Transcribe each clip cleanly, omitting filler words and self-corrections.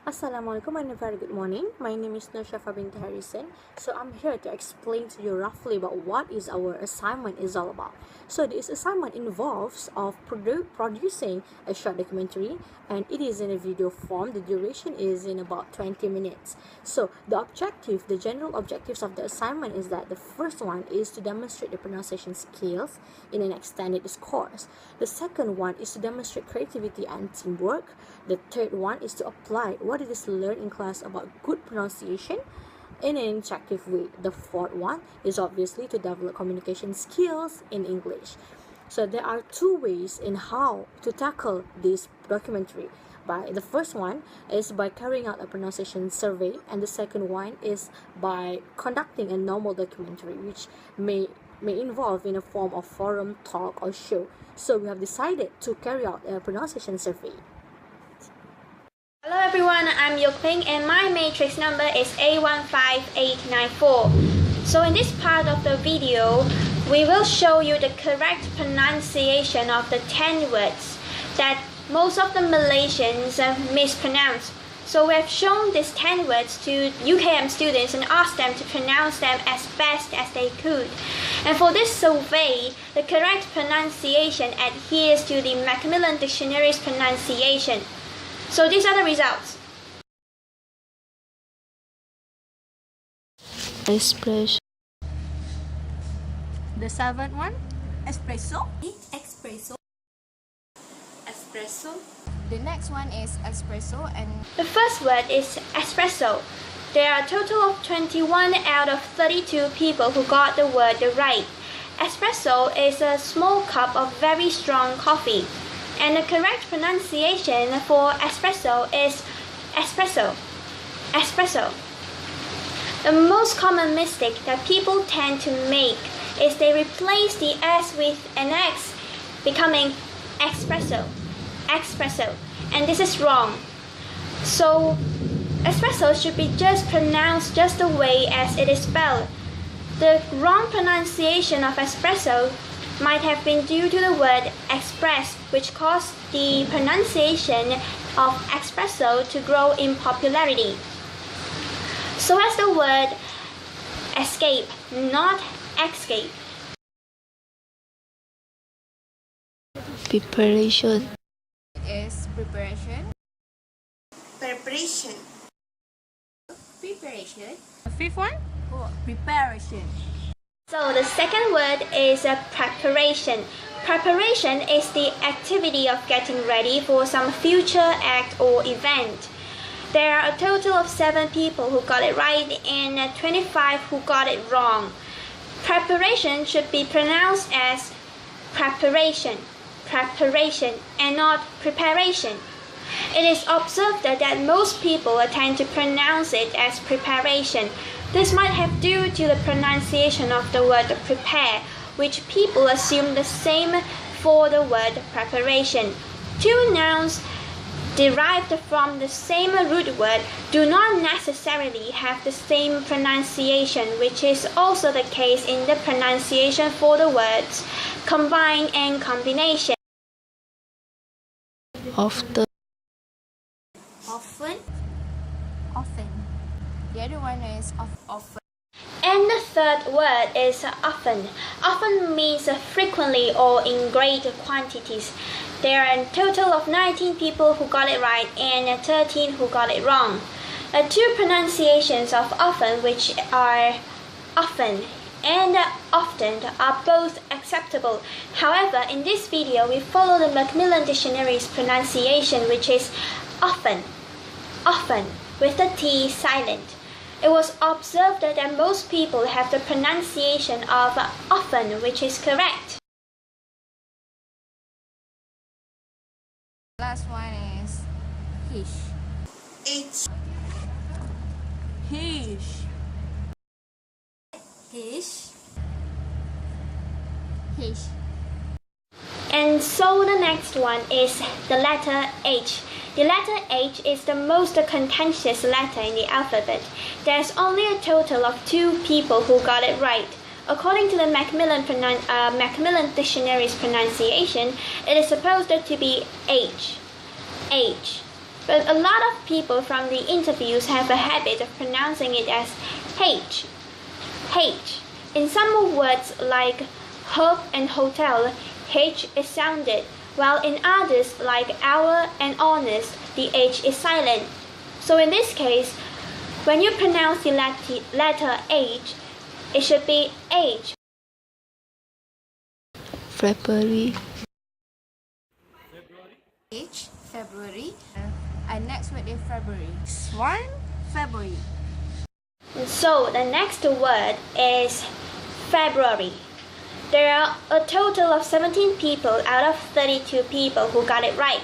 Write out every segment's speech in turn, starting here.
Assalamualaikum and a very good morning. My name is Nurshafa binti Harrison. So I'm here to explain to you roughly about what is our assignment is all about. So this assignment involves of producing a short documentary, and it is in a video form. The duration is in about 20 minutes. So the general objectives of the assignment is that the first one is to demonstrate the pronunciation skills in an extended course. The second one is to demonstrate creativity and teamwork. The third one is to apply what it is learned in class about good pronunciation in an interactive way. The fourth one is obviously to develop communication skills in English. So there are two ways in how to tackle this documentary. The first one is by carrying out a pronunciation survey, and the second one is by conducting a normal documentary, which may involve in a form of forum, talk, or show. So we have decided to carry out a pronunciation survey. Hello everyone, I'm Yokping and my matrix number is A15894. So in this part of the video, we will show you the correct pronunciation of the 10 words that most of the Malaysians mispronounce. So we have shown these 10 words to UKM students and asked them to pronounce them as best as they could. And for this survey, the correct pronunciation adheres to the Macmillan Dictionary's pronunciation. So these are the results. Espresso. The seventh one, espresso. Espresso. Espresso. The next one is espresso and The first word is espresso. There are a total of 21 out of 32 people who got the word right. Espresso is a small cup of very strong coffee. And the correct pronunciation for espresso is espresso. Espresso. The most common mistake that people tend to make is they replace the S with an X, becoming espresso. Espresso. And this is wrong. So espresso should be just pronounced just the way as it is spelled. The wrong pronunciation of espresso might have been due to the word express, which caused the pronunciation of espresso to grow in popularity. So as the word escape, not escape. Preparation. is preparation. Preparation. Preparation. The fifth one, preparation. So the second word is preparation. Preparation is the activity of getting ready for some future act or event. There are a total of 7 people who got it right and 25 who got it wrong. Preparation should be pronounced as preparation, preparation, and not preparation. It is observed that most people tend to pronounce it as preparation. This might have due to the pronunciation of the word prepare, which people assume the same for the word preparation. Two nouns derived from the same root word do not necessarily have the same pronunciation, which is also the case in the pronunciation for the words combine and combination. Often. Often. Often. The other one is often. And the third word is often. Often means frequently or in great quantities. There are a total of 19 people who got it right and 13 who got it wrong. Two pronunciations of often, which are often and often, are both acceptable. However, in this video, we follow the Macmillan Dictionary's pronunciation, which is often, often, with the T silent. It was observed that most people have the pronunciation of often, which is correct. Last one is hish. H. Hish. Hish. Hish. And so the next one is the letter H. The letter H is the most contentious letter in the alphabet. There's only a total of 2 people who got it right. According to the Macmillan Dictionary's pronunciation, it is supposed to be H. H. But a lot of people from the interviews have a habit of pronouncing it as H. H. In some words like hope and hotel, H is sounded, while in others like hour and honest, the H is silent. So in this case, when you pronounce the letter H, it should be H. February. H. February. Our next word is February. 1. February. So the next word is February. There are a total of 17 people out of 32 people who got it right.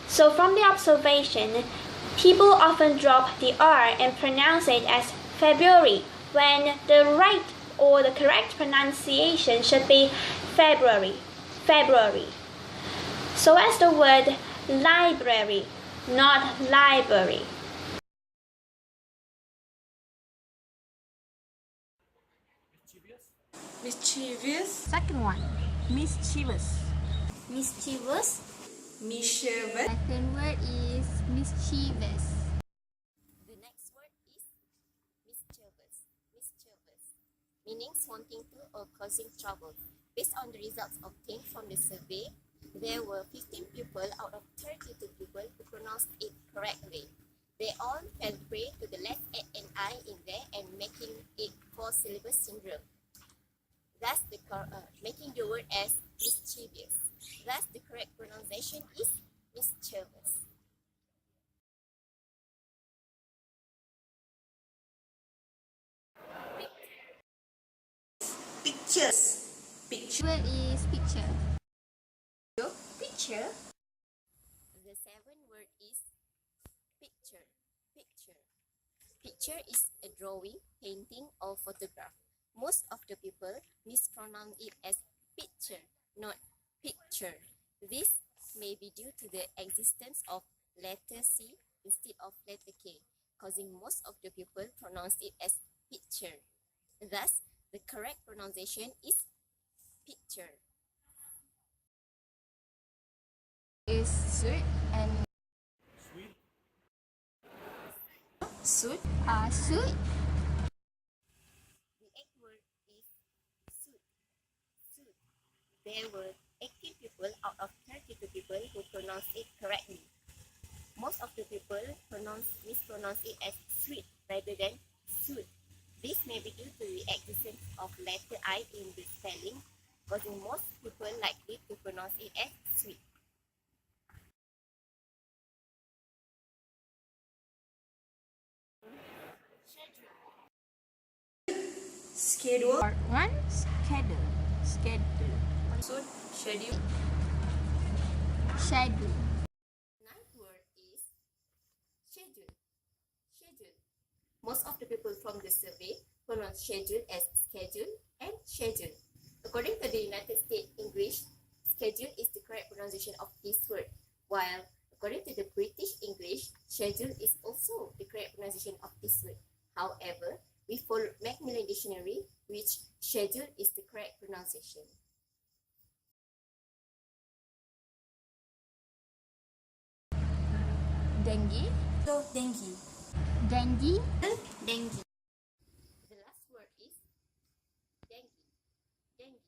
So from the observation, people often drop the R and pronounce it as February when the right or the correct pronunciation should be February. February. So as the word library, not library. Mischievous. Second one, mischievous. Mischievous. Mischievous. Second word is mischievous. The next word is mischievous. Mischievous, meaning wanting to or causing trouble. Based on the results obtained from the survey, there were 15 people out of 32 people who pronounced it correctly. They all fell prey to the left and I in there and making it 4-syllable syndrome. Thus, making the word as mischievous. Thus, the correct pronunciation is mischievous. Pictures. Picture. Word is picture. Picture. The second word is picture. Picture. Picture is a drawing, painting, or photograph. Most of the people mispronounce it as picture, not picture. This may be due to the existence of letter C instead of letter K, causing most of the people pronounce it as picture. Thus, the correct pronunciation is picture. Is suit and Suit. suit. The eighth word is suit. Suit. There were 18 people out of 32 people who pronounced it correctly. Most of the people mispronounce it as sweet rather than suit. This may be due to the existence of letter I in the spelling, causing most people likely to pronounce it as sweet. Schedule. Part 1, schedule. Schedule. Suit. Schedule. Schedule. Ninth word is schedule. Schedule. Most of the people from the survey pronounce schedule as schedule and schedule. According to the United States English, schedule is the correct pronunciation of this word, while according to the British English, schedule is also the correct pronunciation of this word. However, we follow Macmillan Dictionary, which schedule is the correct pronunciation. Dengue. So, dengue. Dengue. Dengue. The last word is dengue. Dengue.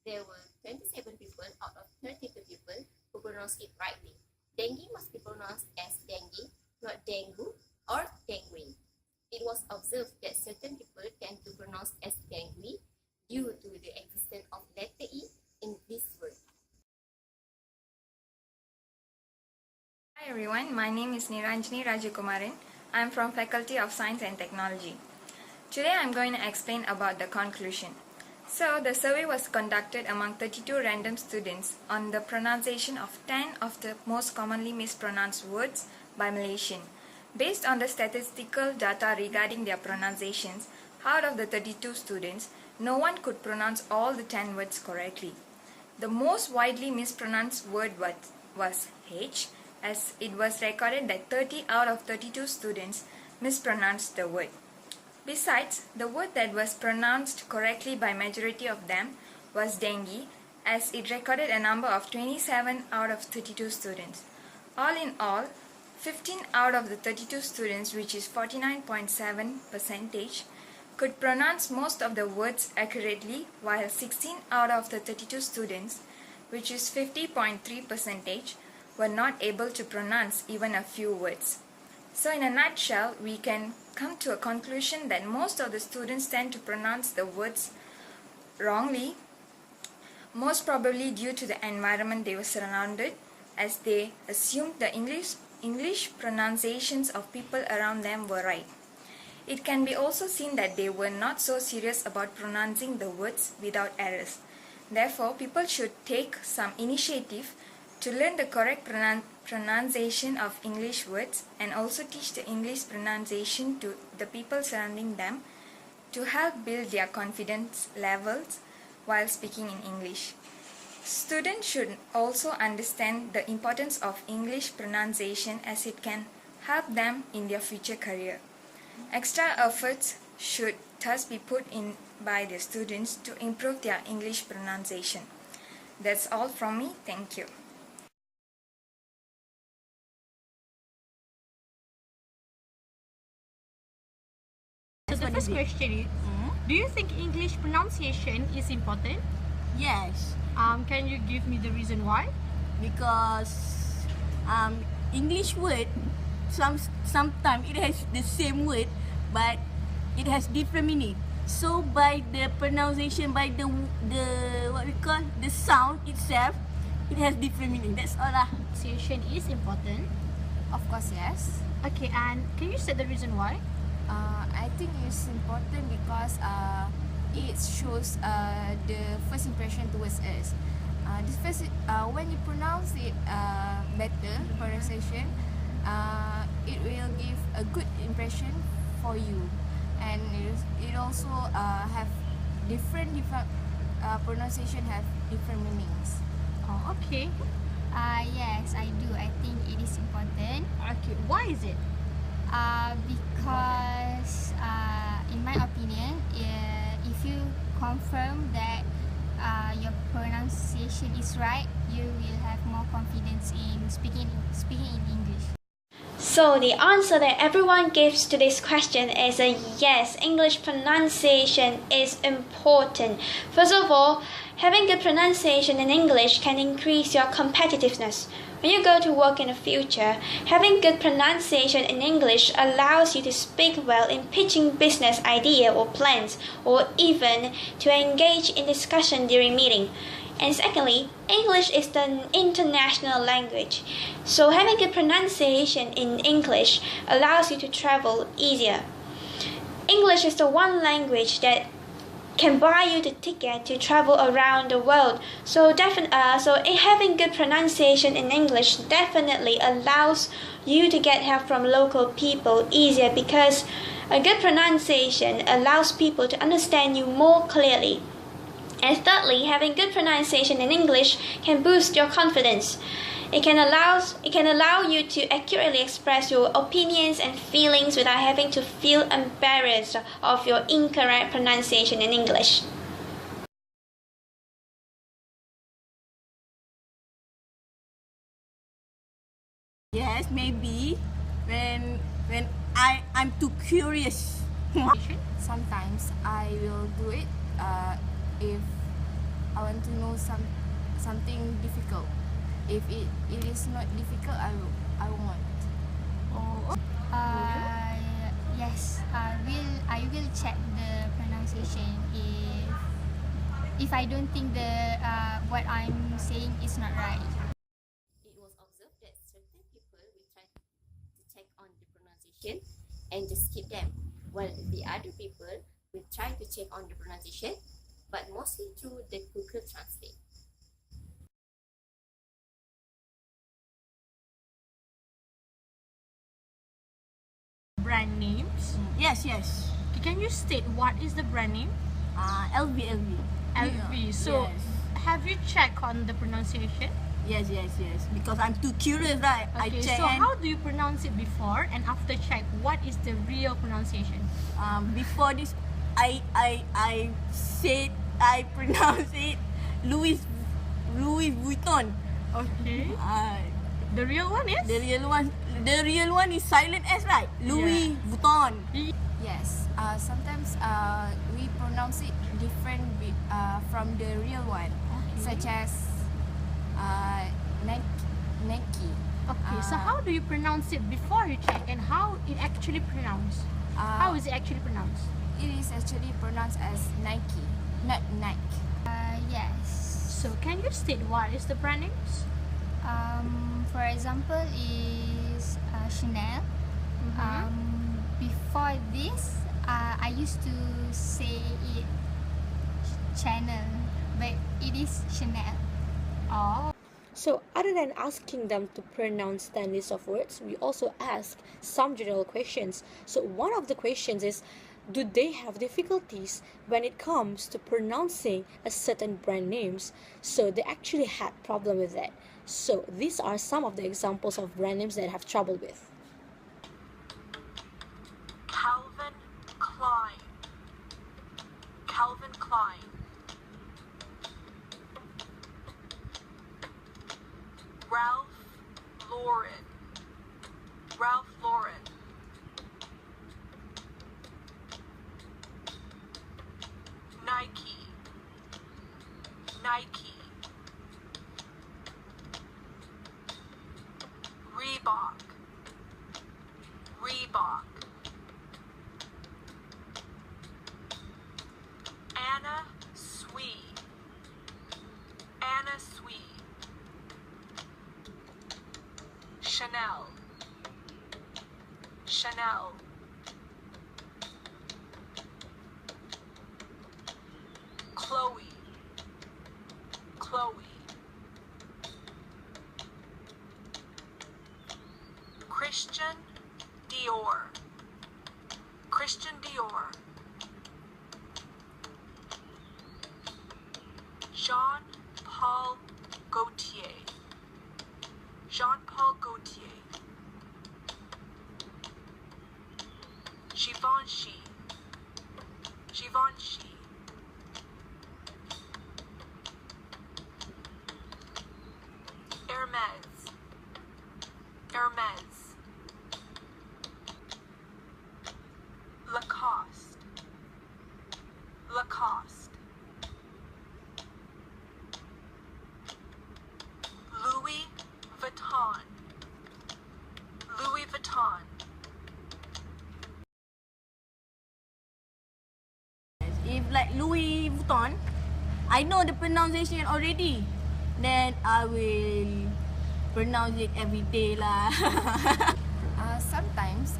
There were 27 people out of 32 people who pronounced it rightly. Dengue must be pronounced as dengue, not dengue or dengue. It was observed that certain people tend to pronounce as dengue due to the existence of letter E in this word. Hi everyone, my name is Niranjini Rajakumaran. I am from Faculty of Science and Technology. Today I am going to explain about the conclusion. So, the survey was conducted among 32 random students on the pronunciation of 10 of the most commonly mispronounced words by Malaysian. Based on the statistical data regarding their pronunciations, out of the 32 students, no one could pronounce all the 10 words correctly. The most widely mispronounced word was H, as it was recorded that 30 out of 32 students mispronounced the word. Besides, the word that was pronounced correctly by majority of them was dengue, as it recorded a number of 27 out of 32 students. All in all, 15 out of the 32 students, which is 49.7%, could pronounce most of the words accurately, while 16 out of the 32 students, which is 50.3%, were not able to pronounce even a few words. So in a nutshell, we can come to a conclusion that most of the students tend to pronounce the words wrongly, most probably due to the environment they were surrounded, as they assumed the English pronunciations of people around them were right. It can be also seen that they were not so serious about pronouncing the words without errors. Therefore, people should take some initiative to learn the correct pronunciation of English words and also teach the English pronunciation to the people surrounding them to help build their confidence levels while speaking in English. Students should also understand the importance of English pronunciation as it can help them in their future career. Extra efforts should thus be put in by the students to improve their English pronunciation. That's all from me. Thank you. So the first question is, do you think English pronunciation is important? Yes, Can you give me the reason why? because English word sometimes it has the same word but it has different meaning. So by the pronunciation, by the what we call the sound itself, it has different meaning. That's all lah. Pronunciation is important. Of course, yes. Okay, and can you say the reason why? I think it's important because it shows the first impression towards us. When you pronounce it better, pronunciation, it will give a good impression for you, and it also have different pronunciation have different meanings. Oh, okay. Yes, I do. I think it is important Okay, why is it? because in my opinion, if you confirm that your pronunciation is right, you will have more confidence in speaking in English. So the answer that everyone gives to this question is a yes. English pronunciation is important. First of all, having good pronunciation in English can increase your competitiveness. When you go to work in the future, having good pronunciation in English allows you to speak well in pitching business idea or plans, or even to engage in discussion during meeting. And secondly, English is the international language. So having good pronunciation in English allows you to travel easier. English is the one language that can buy you the ticket to travel around the world. So having good pronunciation in English definitely allows you to get help from local people easier, because a good pronunciation allows people to understand you more clearly. And thirdly, having good pronunciation in English can boost your confidence. It can allow you to accurately express your opinions and feelings without having to feel embarrassed of your incorrect pronunciation in English. Yes, maybe when I'm too curious. Sometimes I will do it if I want to know something difficult. If it is not difficult, I won't. Yes, I will check the pronunciation if I don't think the what I'm saying is not right. It was observed that certain people will try to check on the pronunciation and just skip them, while the other people will try to check on the pronunciation, but mostly through the Google Translate. Brand names. Yes. Can you state what is the brand name? LV. LV. So, yes. have you checked on the pronunciation? Yes. Because I'm too curious, right? I Okay, check so and how do you pronounce it before and after check? What is the real pronunciation? before this, I pronounce it Louis Vuitton. Okay. The real one is? The real one is silent S, right? Louis Vuitton. Yes. Sometimes we pronounce it different from the real one, such as Nike. Okay, so how do you pronounce it before you check, and how it actually pronounced? How is it actually pronounced? It is actually pronounced as Nike, not Nike. Yes. So can you state what is the brand names? For example, is Chanel. Before this, I used to say it Chanel, but it is Chanel. Oh. So other than asking them to pronounce 10 lists of words, we also ask some general questions. So one of the questions is, do they have difficulties when it comes to pronouncing a certain brand names? So they actually had problem with that. So these are some of the examples of brand names that have trouble with. Calvin Klein. Calvin Klein. Ralph Lauren. Ralph Lauren. Nike. Nike. Reebok. Reebok. Anna Sui. Anna Sui. Chanel. Chanel. Chloe. Chloe. Christian Dior. Christian Dior. Jean-Paul Gaultier. Jean-Paul Gaultier. Givenchy. Givenchy. Hermes. Hermes. Lacoste. Lacoste. Louis Vuitton. Louis Vuitton. If like Louis Vuitton, I know the pronunciation already. Then I will pronounce it every day lah. Sometimes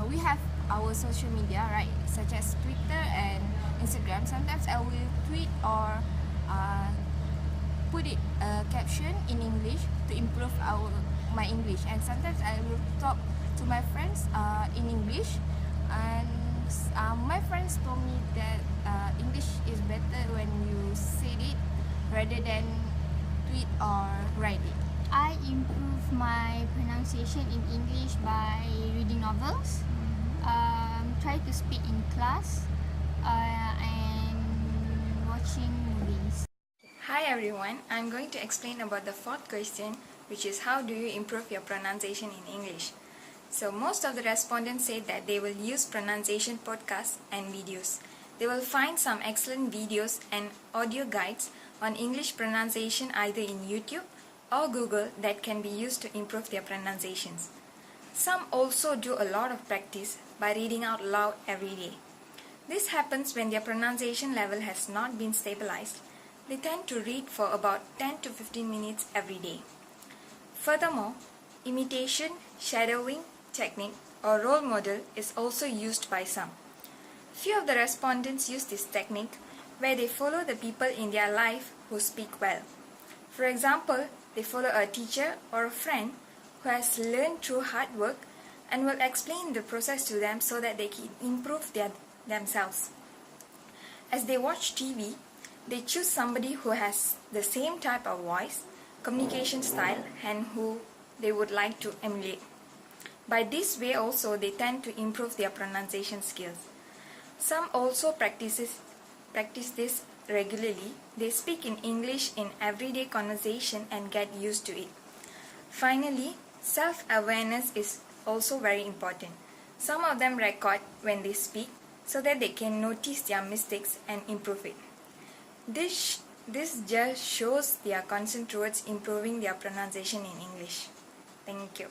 we have our social media, right, such as Twitter and Instagram. Sometimes I will tweet or put it caption in English to improve my English, and sometimes I will talk to my friends in English, and my friends told me that English is better when you say it rather than tweet or write it. I improve my pronunciation in English by reading novels, try to speak in class, and watching movies. Hi everyone, I'm going to explain about the fourth question, which is how do you improve your pronunciation in English? So most of the respondents say that they will use pronunciation podcasts and videos. They will find some excellent videos and audio guides on English pronunciation either in YouTube or Google that can be used to improve their pronunciations. Some also do a lot of practice by reading out loud every day. This happens when their pronunciation level has not been stabilized. They tend to read for about 10 to 15 minutes every day. Furthermore, imitation, shadowing technique or role model is also used by some. Few of the respondents use this technique where they follow the people in their life who speak well. For example, they follow a teacher or a friend who has learned through hard work and will explain the process to them so that they can improve themselves. As they watch TV, they choose somebody who has the same type of voice, communication style, and who they would like to emulate. By this way also, they tend to improve their pronunciation skills. Some also practice this regularly. They speak in English in everyday conversation and get used to it. Finally, self-awareness is also very important. Some of them record when they speak so that they can notice their mistakes and improve it. This just shows their concern towards improving their pronunciation in English. Thank you.